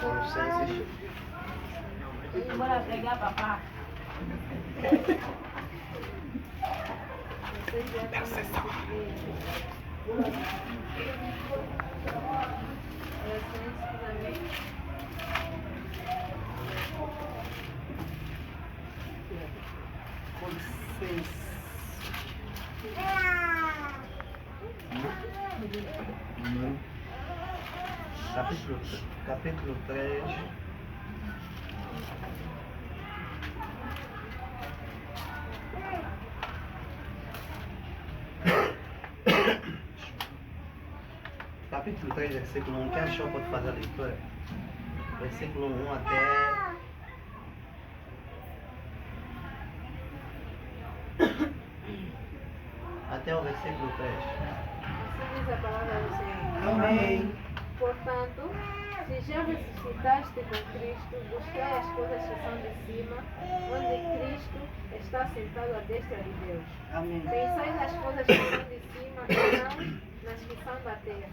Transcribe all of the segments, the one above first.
Colossenses. Bora pregar, papá. Intercessão. Capítulo 3. Capítulo 3, versículo 1. Quem achou pode fazer a leitura? Versículo 1 até o versículo 3. Assim diz a palavra do Senhor. Amém. Portanto, se já ressuscitaste com Cristo, buscai as coisas que são de cima, onde Cristo está sentado à destra de Deus. Amém. Pensai nas coisas que são de cima e não nas que são da terra.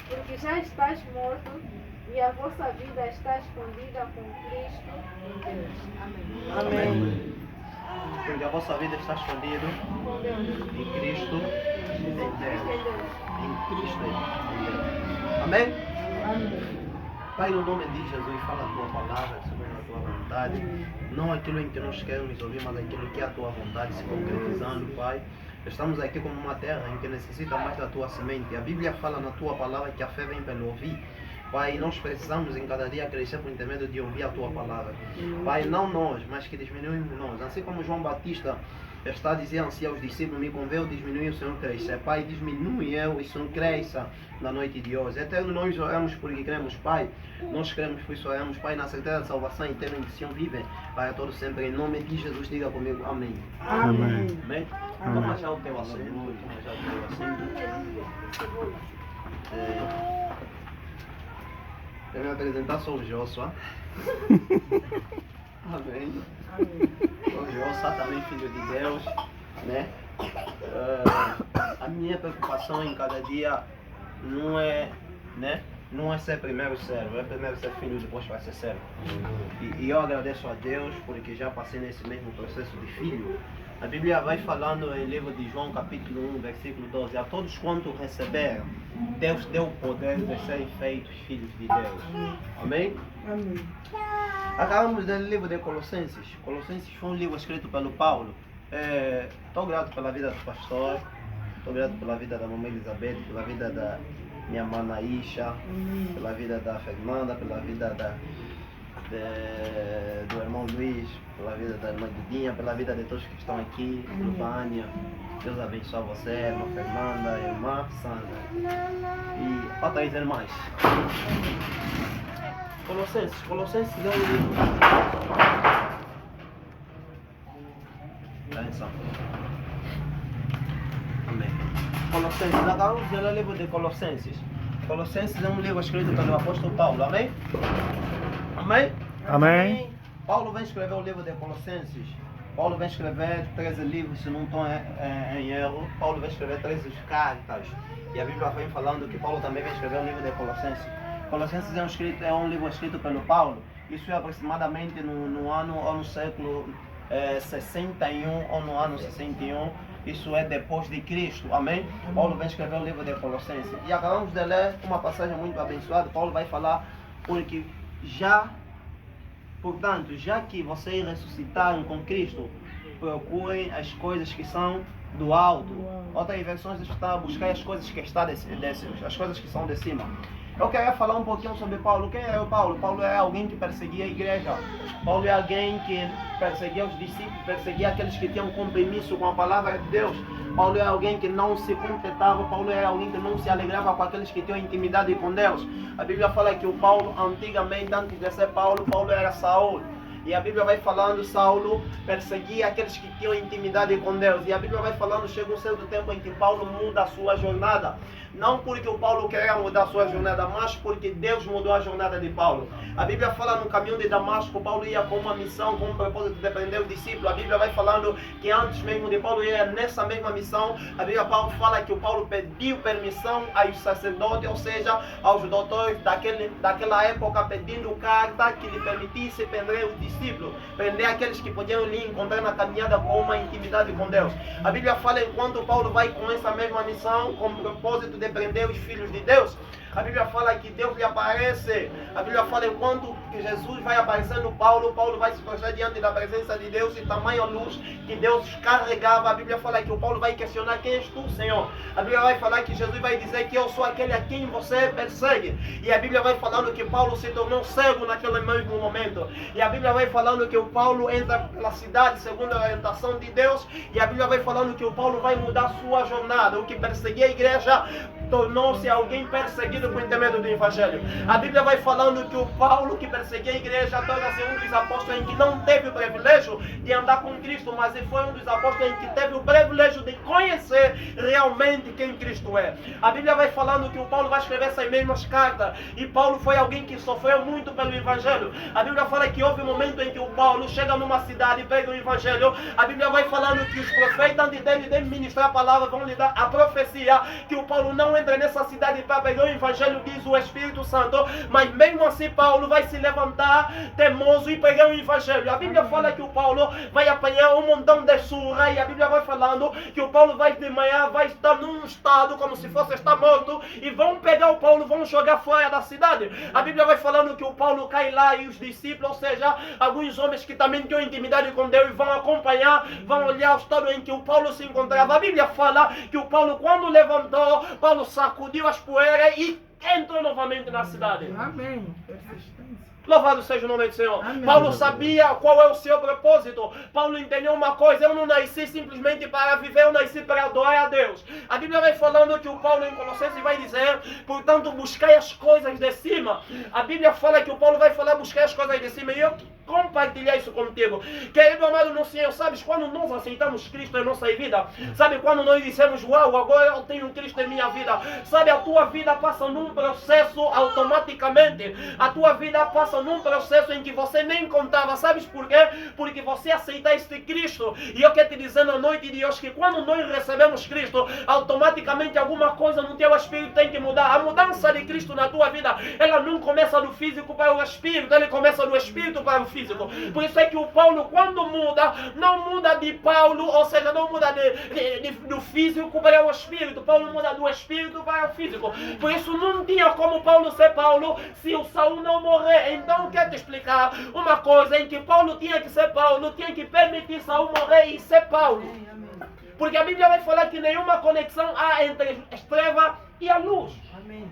Porque já estás morto e a vossa vida está escondida com Cristo em Deus. Amém. Amém. Porque a vossa vida está escondida Com Deus. em Cristo em Deus. Deus. Em Cristo em Deus. Amém? Amém. Pai, no nome de Jesus, fala a tua palavra, segundo a tua vontade. Não aquilo em que nós queremos ouvir, mas aquilo que é a tua vontade se concretizando, Pai. Estamos aqui como uma terra em que necessita mais da tua semente. A Bíblia fala na tua palavra que a fé vem pelo ouvir. Pai, nós precisamos em cada dia crescer por intermédio de ouvir a tua palavra. Pai, não nós, mas que diminuímos nós. Assim como João Batista está dizendo assim aos discípulos: me convém diminuir, o Senhor crescer. Pai, diminui eu e o Senhor cresça na noite de hoje. Eterno, nós oramos porque cremos, Pai. Nós cremos, pois oramos, Pai, na certeza da salvação eterna em que o Senhor vive. Pai, a todos sempre, em nome de Jesus, diga comigo, amém. Amém. Amém? Vamos achar o teu assento. Vamos achar o teu assento. Eu me apresentar, sou o Joshua. Amém. Sou o Joshua, também filho de Deus, né? A minha preocupação em cada dia não é, né? Não é ser primeiro servo, é primeiro ser filho, depois vai ser servo. E eu agradeço a Deus porque já passei nesse mesmo processo de filho. A Bíblia vai falando em livro de João, capítulo 1, versículo 12. A todos quanto receberam, Deus deu o poder de serem feitos filhos de Deus. Amém? Amém. Acabamos de ler o livro de Colossenses. Colossenses foi um livro escrito pelo Paulo. Estou grato pela vida do pastor, estou grato pela vida da mamãe Elizabeth, pela vida da minha irmã Naisha, pela vida da Fernanda, pela vida do irmão Luiz, pela vida da irmã Guidinha, pela vida de todos que estão aqui, Vânia. Deus abençoe você, irmã Fernanda, irmã Sandra e outras irmãs. Colossenses é um livro. Atenção. Amém. Colossenses, acabamos de ler o livro de Colossenses. Colossenses é um livro escrito pelo apóstolo Paulo, amém? Amém? Amém. Paulo vem escrever o livro de Colossenses. Paulo vem escrever 13 livros, se não estou em erro. Paulo vem escrever 13 cartas. E a Bíblia vem falando que Paulo também vem escrever o livro de Colossenses. Colossenses é um livro escrito pelo Paulo. Isso é aproximadamente no ano ou no século 61 ou no ano 61. Isso é depois de Cristo, amém? Paulo vem escrever o livro de Colossenses. E acabamos de ler uma passagem muito abençoada. Paulo vai falar porque portanto, já que vocês ressuscitaram com Cristo, procurem as coisas que são do alto. Outras versões está buscar as coisas que estão as coisas que são de cima. Eu queria falar um pouquinho sobre Paulo. Quem é o Paulo? Paulo é alguém que perseguia a igreja. Paulo é alguém que perseguia os discípulos, perseguia aqueles que tinham compromisso com a palavra de Deus. Paulo é alguém que não se contentava. Paulo é alguém que não se alegrava com aqueles que tinham intimidade com Deus. A Bíblia fala que o Paulo, antigamente, antes de ser Paulo, Paulo era Saul. E a Bíblia vai falando, Saulo perseguia aqueles que tinham intimidade com Deus. E a Bíblia vai falando, chega um certo tempo em que Paulo muda a sua jornada. Não porque o Paulo queria mudar a sua jornada, mas porque Deus mudou a jornada de Paulo. A Bíblia fala no caminho de Damasco, Paulo ia com uma missão, com um propósito de prender os discípulos. A Bíblia vai falando que antes mesmo de Paulo ir nessa mesma missão, a Bíblia fala que o Paulo pediu permissão aos sacerdotes, ou seja, aos doutores daquela época, pedindo carta que lhe permitisse prender os discípulos, prender aqueles que podiam lhe encontrar na caminhada com uma intimidade com Deus. A Bíblia fala enquanto Paulo vai com essa mesma missão, com o propósito de prender os filhos de Deus, a Bíblia fala que Deus lhe aparece. A Bíblia fala enquanto que Jesus vai aparecendo Paulo, Paulo vai se prostrar diante da presença de Deus e tamanha luz que Deus carregava. A Bíblia fala que o Paulo vai questionar: quem és tu, Senhor? A Bíblia vai falar que Jesus vai dizer que eu sou aquele a quem você persegue. E a Bíblia vai falando que Paulo se tornou cego naquele mesmo momento. E a Bíblia vai falando que o Paulo entra pela cidade segundo a orientação de Deus. E a Bíblia vai falando que o Paulo vai mudar sua jornada. O que perseguia a igreja tornou-se alguém perseguido por intermédio do Evangelho. A Bíblia vai falando que o Paulo que perseguia a igreja torna-se um dos apóstolos em que não teve o privilégio de andar com Cristo, mas ele foi um dos apóstolos em que teve o privilégio de conhecer realmente quem Cristo é. A Bíblia vai falando que o Paulo vai escrever essas mesmas cartas, e Paulo foi alguém que sofreu muito pelo Evangelho. A Bíblia fala que houve um momento em que o Paulo chega numa cidade e prega o Evangelho. A Bíblia vai falando que os profetas, antes dele ministrar a palavra, vão lhe dar a profecia que o Paulo não entra nessa cidade para pregar o Evangelho, diz o Espírito Santo, mas mesmo assim Paulo vai se levantar temoso e pregar o Evangelho. A Bíblia fala que o Paulo vai apanhar um montão de surra, e a Bíblia vai falando que o Paulo vai de manhã, vai estar num estado como se fosse estar morto, e vão pegar o Paulo, vão jogar fora da cidade. A Bíblia vai falando que o Paulo cai lá e os discípulos, ou seja, alguns homens que também tinham intimidade com Deus, vão acompanhar, vão olhar o estado em que o Paulo se encontrava. A Bíblia fala que o Paulo, quando levantou, Paulo sacudiu as poeiras e entrou novamente na cidade. Amém. Persistência. Louvado seja o nome do Senhor. Amém. Paulo sabia qual é o seu propósito. Paulo entendeu uma coisa: eu não nasci simplesmente para viver, eu nasci para adorar a Deus. A Bíblia vai falando que o Paulo em Colossenses vai dizer: portanto, buscai as coisas de cima. A Bíblia fala que o Paulo vai falar: buscai as coisas de cima. E eu compartilhar isso contigo. Querido amado no Senhor, sabes, quando nós aceitamos Cristo em nossa vida, sabe, quando nós dissemos: uau, agora eu tenho Cristo em minha vida, sabe, a tua vida passa num processo automaticamente. A tua vida passa num processo em que você nem contava. Sabes por quê? Porque você aceitaste Cristo. E eu quero te dizer na noite de hoje que quando nós recebemos Cristo, automaticamente alguma coisa no teu espírito tem que mudar. A mudança de Cristo na tua vida, ela não começa do físico para o espírito, ela começa do espírito para o físico. Por isso é que o Paulo, quando muda, não muda de Paulo, ou seja, não muda do físico para o espírito. Paulo muda do espírito para o físico. Por isso não tinha como Paulo ser Paulo se o Saul não morrer. Então eu quero te explicar uma coisa em que Paulo tinha que ser Paulo, tinha que permitir Saul morrer e ser Paulo. Porque a Bíblia vai falar que nenhuma conexão há entre as trevas e a luz. Amém.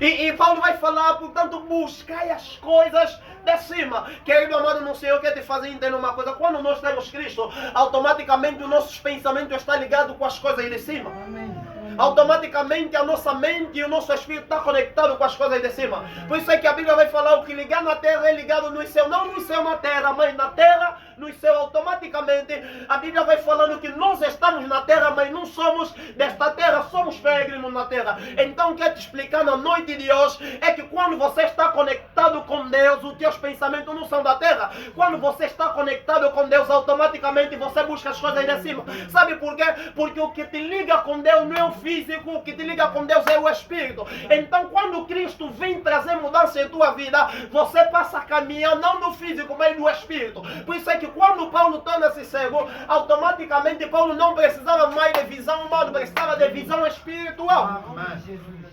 E Paulo vai falar, portanto, buscai as coisas de cima. Querido amado no Senhor, eu quero te fazer entender uma coisa: quando nós temos Cristo, automaticamente os nossos pensamentos estão ligados com as coisas de cima. Amém. Automaticamente a nossa mente e o nosso espírito está conectado com as coisas de cima. Por isso é que a Bíblia vai falar: o que ligar na terra é ligado no céu. Não no céu na terra, mas na terra no céu. Automaticamente a Bíblia vai falando que nós estamos na terra, mas não somos desta terra, somos peregrinos na terra. Então quero te explicar na noite de hoje é que quando você está conectado com Deus, os teus pensamentos não são da terra. Quando você está conectado com Deus, automaticamente você busca as coisas de cima. Sabe por quê? Porque o que te liga com Deus não é o físico, o que te liga com Deus é o espírito. Então quando Cristo vem trazer mudança em tua vida, você passa a caminhar não no físico, mas no espírito. Por isso é que quando Paulo torna-se cego, automaticamente Paulo não precisava mais de visão humana, precisava de visão espiritual. Jesus.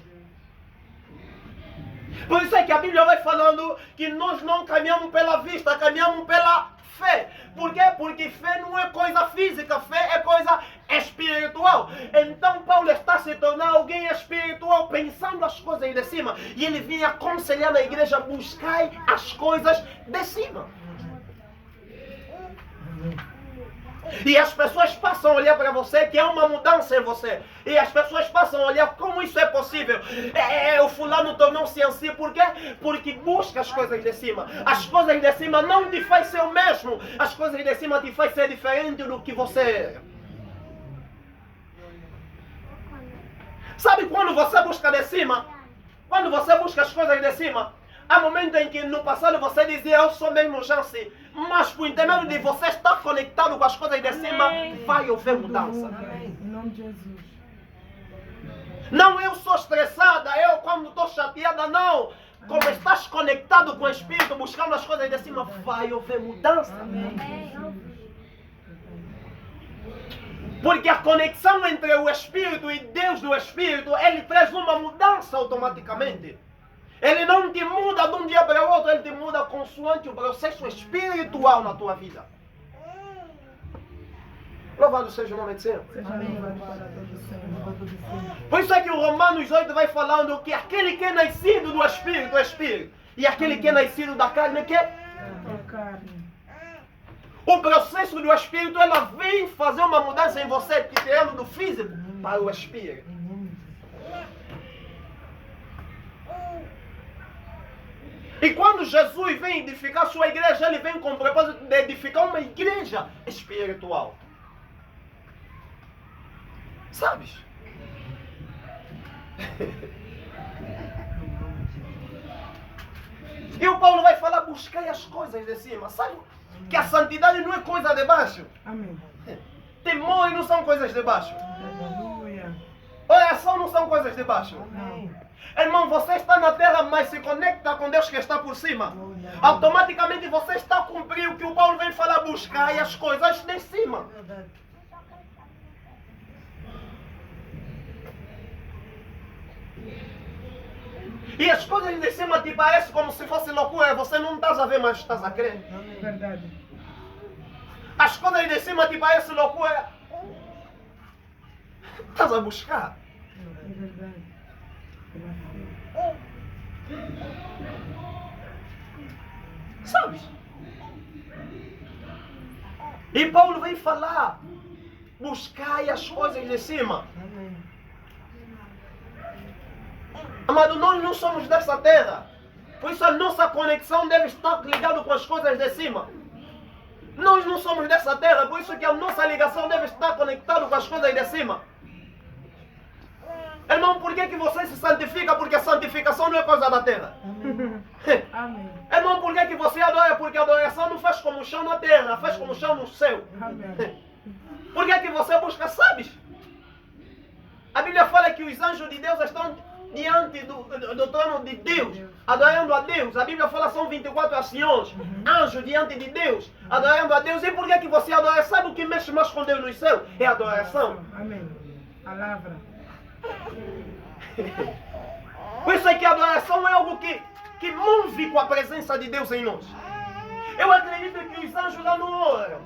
Por isso é que a Bíblia vai falando que nós não caminhamos pela vista, caminhamos pela fé. Por quê? Porque fé não é coisa física, fé é coisa espiritual. Então Paulo está se tornando alguém espiritual, pensando as coisas de cima. E ele vinha aconselhar na igreja: buscai as coisas de cima. E as pessoas passam a olhar para você, que é uma mudança em você. E as pessoas passam a olhar como isso é possível. O fulano tornou-se assim. Por quê? Porque busca as coisas de cima. As coisas de cima não te faz ser o mesmo. As coisas de cima te faz ser diferente do que você é. Sabe quando você busca de cima? Quando você busca as coisas de cima, há momentos em que no passado você dizia, eu sou mesmo chance. Mas por intermédio de você estar conectado com as coisas de cima, vai haver mudança. Em nome de Jesus. Não, eu sou estressada, eu quando estou chateada, não. Como estás conectado com o Espírito, buscando as coisas de cima, vai haver mudança. Porque a conexão entre o Espírito e Deus do Espírito, ele traz uma mudança automaticamente. Ele não te muda de um dia para o outro, ele te muda consoante o processo espiritual na tua vida. Louvado seja o nome do Senhor. Amém. Para todo Senhor. Por isso é que o Romanos 8 vai falando que aquele que é nascido do Espírito é Espírito. E aquele que é nascido da carne é que é carne. o processo do Espírito, ela vem fazer uma mudança em você, te tirando do físico para o Espírito. E quando Jesus vem edificar a sua igreja, ele vem com o propósito de edificar uma igreja espiritual. Sabes? E o Paulo vai falar, buscai as coisas de cima. Sabe que a santidade não é coisa de baixo. Amém. Temor não são coisas de baixo. Aleluia. Oração não são coisas de baixo. Amém. Irmão, você está na terra, mas se conecta com Deus que está por cima. Automaticamente você está a cumprir o que o Paulo vem falar, buscar as coisas de cima. E as coisas de cima te parecem como se fosse loucura. Você não está a ver, mas estás a crer. É verdade. As coisas de cima te parecem loucura. Estás a buscar. É verdade. Sabes? E Paulo vem falar, buscai as coisas de cima. Amém. Amado, nós não somos dessa terra. Por isso a nossa conexão deve estar ligada com as coisas de cima. Nós não somos dessa terra, por isso que a nossa ligação deve estar conectada com as coisas de cima. Irmão, por que você se santifica? Porque a santificação não é coisa da terra. Amém. Amém. Irmão, por que você adora? Porque a adoração não faz como o chão na terra, faz como o chão no céu. Amém. Por que você busca? Sabes? A Bíblia fala que os anjos de Deus estão diante do trono de Deus, adorando a Deus. A Bíblia fala que são 24 anciões, anjos diante de Deus, adorando a Deus. E por que você adora? Sabe o que mexe mais com Deus no céu? É a adoração. Amém. Palavra. Por isso é que a adoração é algo que move com a presença de Deus em nós. Eu acredito que os anjos lá não oram.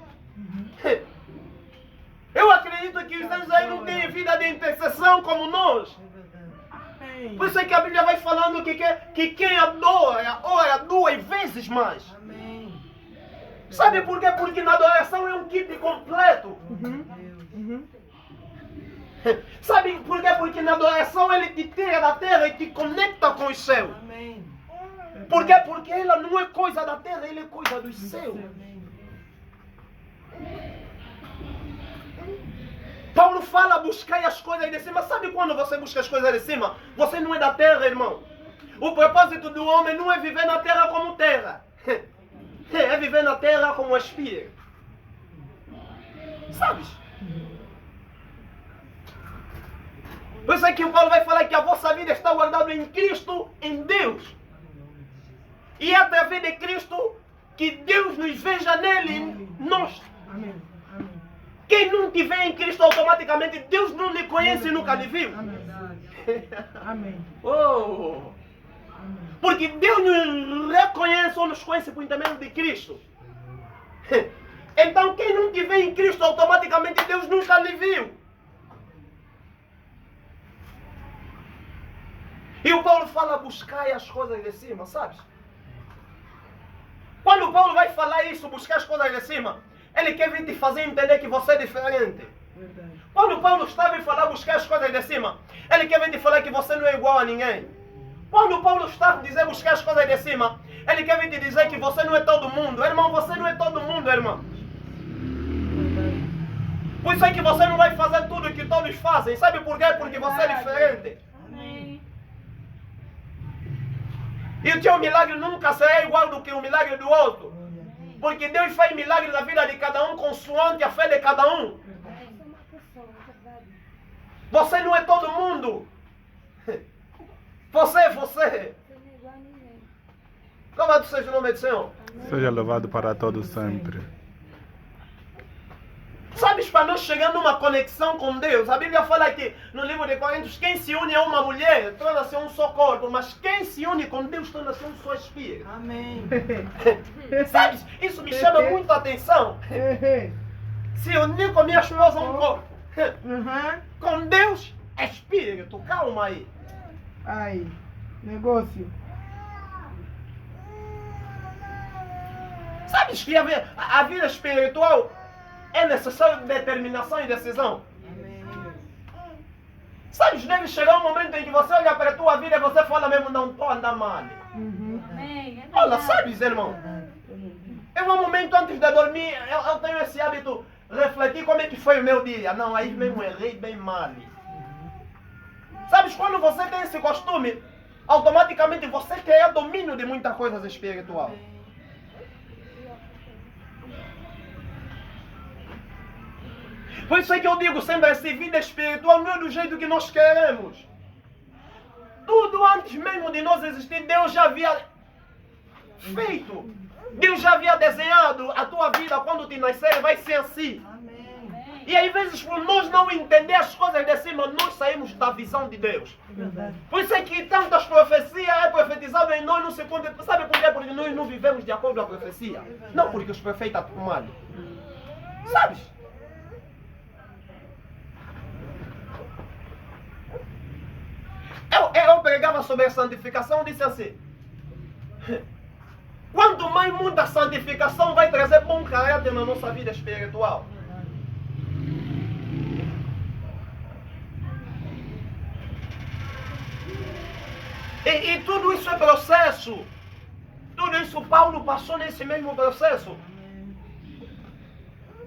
Eu acredito que os anjos aí não têm vida de intercessão como nós. Amém. Por isso é que a Bíblia vai falando que quem adora, ora 2 vezes mais. Amém. Sabe por quê? Porque na adoração é um kit completo. Sabe por quê? Porque na adoração ele te tira da terra e te conecta com os céus. Amém. Por quê? Porque ela não é coisa da terra, ele é coisa dos céus. Amém. Paulo fala, buscai as coisas de cima. Sabe quando você busca as coisas de cima? Você não é da terra, irmão. O propósito do homem não é viver na terra como terra. É viver na terra como espírito. Sabes? Por isso é que o Paulo vai falar que a vossa vida está guardada em Cristo, em Deus. E é através de Cristo que Deus nos veja nele, em nós. Amém. Amém. Quem não te vê em Cristo automaticamente, Deus não lhe conhece e nunca lhe viu. Amém. Amém. Oh. Amém. Porque Deus nos reconhece ou nos conhece por intermédio de Cristo. Então quem não te vê em Cristo automaticamente, Deus nunca lhe viu. E o Paulo fala, buscai as coisas de cima, sabes? Quando o Paulo vai falar isso, buscar as coisas de cima, Ele quer vir te fazer entender que você é diferente. Verdade. Quando Paulo estava a falar, buscar as coisas de cima, ele quer vir te falar que você não é igual a ninguém. Quando Paulo está a dizer buscar as coisas de cima, ele quer vir te dizer que você não é todo mundo. Irmão, você não é todo mundo, irmão. Por isso é que você não vai fazer tudo o que todos fazem. Sabe por quê? Porque você é diferente. Amém. E o teu milagre nunca será igual do que o milagre do outro. Porque Deus faz milagre na vida de cada um consoante a fé de cada um. Você não é todo mundo. Você é você. Louvado seja o nome do Senhor. Seja louvado para todos sempre. Sabes, para nós chegar numa conexão com Deus, a Bíblia fala aqui no livro de Coríntios, quem se une a uma mulher torna-se um só corpo, mas quem se une com Deus torna-se um só espírito. Amém. Sabes, isso me chama muito a atenção. Se unir com minha esposa um corpo, Uhum. com Deus é espírito, calma aí. Ai, negócio. Sabes que a vida espiritual é necessário determinação e decisão. Amém. Sabes, deve chegar um momento em que você olha para a tua vida e você fala mesmo, não estou andando mal. Uhum. Amém. É Olha, verdade. sabes, irmão? É um momento antes de dormir, eu tenho esse hábito, refletir como é que foi o meu dia. Não, aí mesmo errei bem mal. Sabes, quando você tem esse costume, automaticamente você cria domínio de muitas coisas espiritual. Por isso é que eu digo sempre, essa vida espiritual não é do jeito que nós queremos. Tudo antes mesmo de nós existir, Deus já havia feito. Deus já havia desenhado a tua vida quando te nascer, vai ser assim. Amém. E às vezes por nós não entender as coisas de cima, nós saímos da visão de Deus. Verdade. Por isso é que tantas profecias é profetizado em nós, não se pode. Sabe por quê? Porque nós não vivemos de acordo com a profecia. Não porque os profetas estão mal. Sabes? Eu pregava sobre a santificação, disse assim: quanto mais muita santificação vai trazer bom caráter na nossa vida espiritual. E tudo isso é processo. Tudo isso Paulo passou nesse mesmo processo.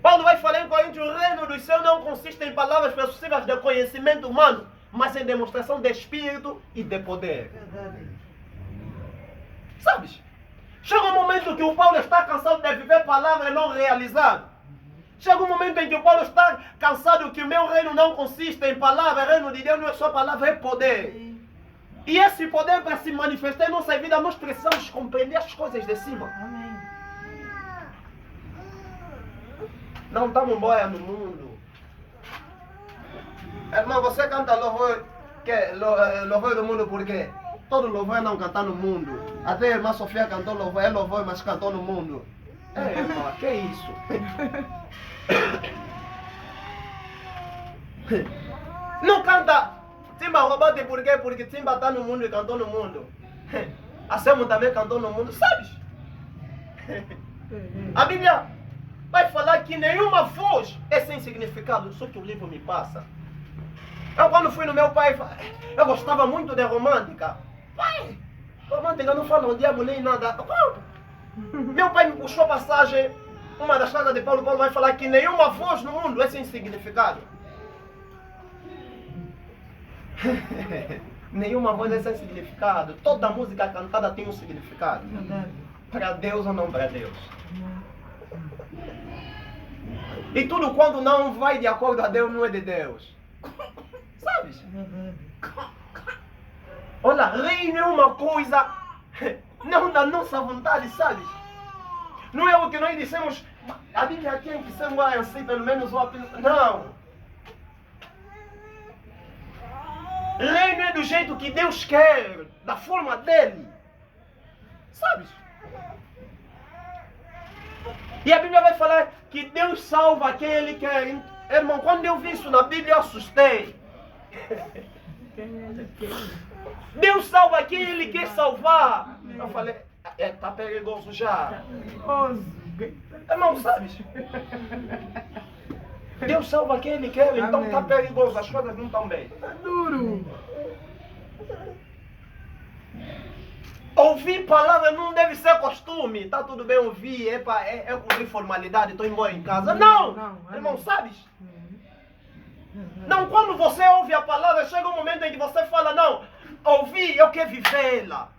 Paulo vai falar em Coríntios, o reino dos céus não consiste em palavras possíveis de conhecimento humano, mas em demonstração de espírito e de poder. Verdade. Sabes? Chega um momento que o Paulo está cansado de viver palavras não realizadas. Chega um momento em que o Paulo está cansado que o meu reino não consiste em palavras, o reino de Deus não é só palavra, é poder. E esse poder, para se manifestar em nossa vida, nós precisamos compreender as coisas de cima. Amém. Não estamos embora no mundo. Irmão, você canta louvor, louvor do mundo por quê? Todo louvor não cantar no mundo. Até a irmã Sofia cantou louvor, é louvor, mas cantou no mundo. É, irmã, que é isso? Não canta Timba Robote por quê? Porque Timba está no mundo e cantou no mundo. A Selmo também cantou no mundo, sabes? A Bíblia vai falar que nenhuma voz é sem significado, só que o livro me passa. Eu quando fui no meu pai, eu gostava muito de romântica. Pai, romântica não fala um diabo nem nada. Meu pai me puxou a passagem, uma das cartas de Paulo, Paulo vai falar que nenhuma voz no mundo é sem significado. Nenhuma voz é sem significado. Toda música cantada tem um significado. Verdade. Para Deus ou não para Deus. E tudo quando não vai de acordo a Deus não é de Deus. Sabes? Verdade. Olha, reino é uma coisa não da nossa vontade, sabes? Não é o que nós dissemos. A Bíblia tem que ser assim, pelo menos o apelo. Não. Reino é do jeito que Deus quer, da forma dele. Sabes? E a Bíblia vai falar que Deus salva quem Ele quer. Irmão, quando eu vi isso na Bíblia, eu assustei. Deus salva quem Ele quer salvar. Eu falei, tá perigoso já. Perigoso. Irmão, sabes? Deus salva quem Ele quer, então Amém. está perigoso, as coisas não estão bem. Tá duro. Ouvir palavra não deve ser costume. Tá tudo bem ouvir, é cumprir formalidade, estou embora em casa. Não! Não, Irmão, amém. sabes? Não, quando você ouve a palavra, chega um momento em que você fala, não, ouvir, eu quero vivê-la.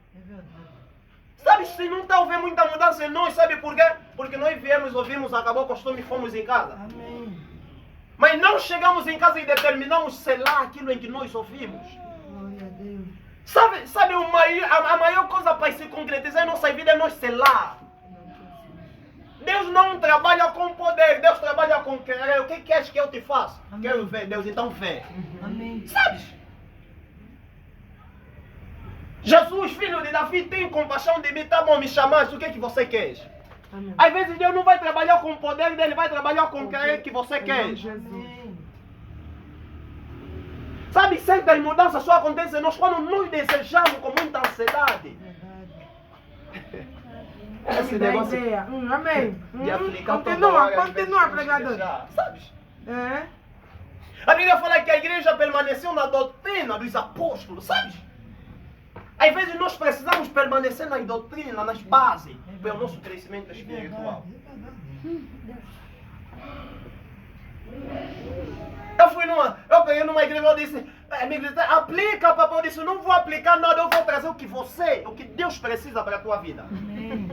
Sabe, se não está havendo muita mudança em nós, sabe por quê? Porque nós viemos, ouvimos, acabou o costume e fomos em casa. Amém. Mas não chegamos em casa e determinamos selar aquilo em que nós ouvimos. Glória a Deus. Sabe a maior coisa para se concretizar em nossa vida é nós selar. Deus não trabalha com poder, Deus trabalha com querer. O que queres que eu te faça? Amém. Quero ver, Deus, então vê. Amém. Sabes? Jesus, filho de Davi, tem compaixão de mim, tá bom, me chamaste, o que é que você quer? Amém. Às vezes Deus não vai trabalhar com o poder dele, vai trabalhar com o querer que você Em quer. nome de Jesus. Sabe, certas mudanças só acontecem nós quando nos desejamos com muita ansiedade. Esse Dá negócio ideia. Amém. de aplicar toda Continua, hora, às vezes, continua, temos que pregador. deixar, sabes? É. A Bíblia fala que a igreja permaneceu na doutrina dos apóstolos, sabes? Às vezes nós precisamos permanecer na doutrina, nas bases, para o nosso crescimento espiritual. Eu peguei numa igreja e disse, minha igreja, aplica, papai. Eu disse, não vou aplicar nada, eu vou trazer o que Deus precisa para a tua vida. Amém.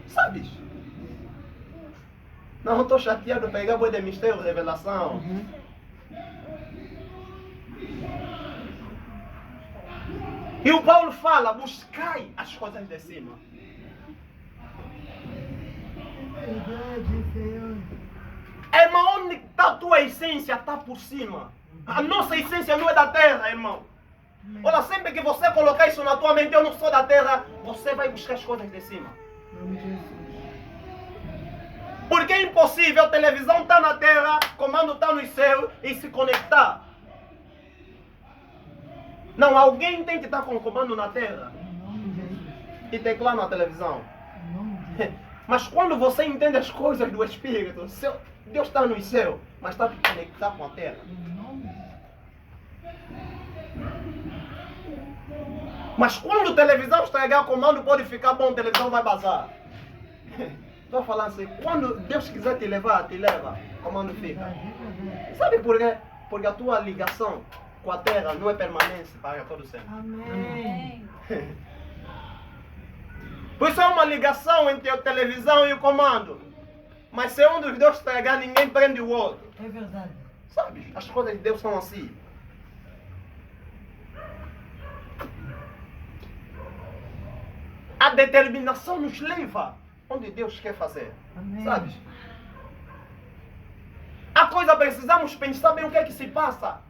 Sabes? Não, eu estou chateado de pegar boi de mistério, revelação. E o Paulo fala, buscai as coisas de cima. Verdade, Senhor. Irmão, onde está a tua essência? Está por cima. A nossa essência não é da terra, irmão. Olha, sempre que você colocar isso na tua mente, eu não sou da terra, você vai buscar as coisas de cima. Em nome de Jesus. Porque é impossível, a televisão está na terra, o comando está no céu e se conectar. Não, alguém tem que estar com o comando na terra Em nome de Jesus. e teclar na televisão. Em nome de Jesus. Mas quando você entende as coisas do Espírito, Deus está no céu, mas está conectado com a terra. Em nome de Jesus. Mas quando a televisão estragar o comando, pode ficar bom, a televisão vai bazar. Estou falando assim, quando Deus quiser te levar, te leva, o comando fica. Sabe por quê? Porque a tua ligação com a terra não é permanente para todo sempre. Amém. Por isso é uma ligação entre a televisão e o comando. Mas se um dos dois estragar, ninguém prende o outro. É verdade. Sabe? As coisas de Deus são assim. A determinação nos leva onde Deus quer fazer. Amém. Sabes? A coisa precisamos pensar bem o que é que se passa.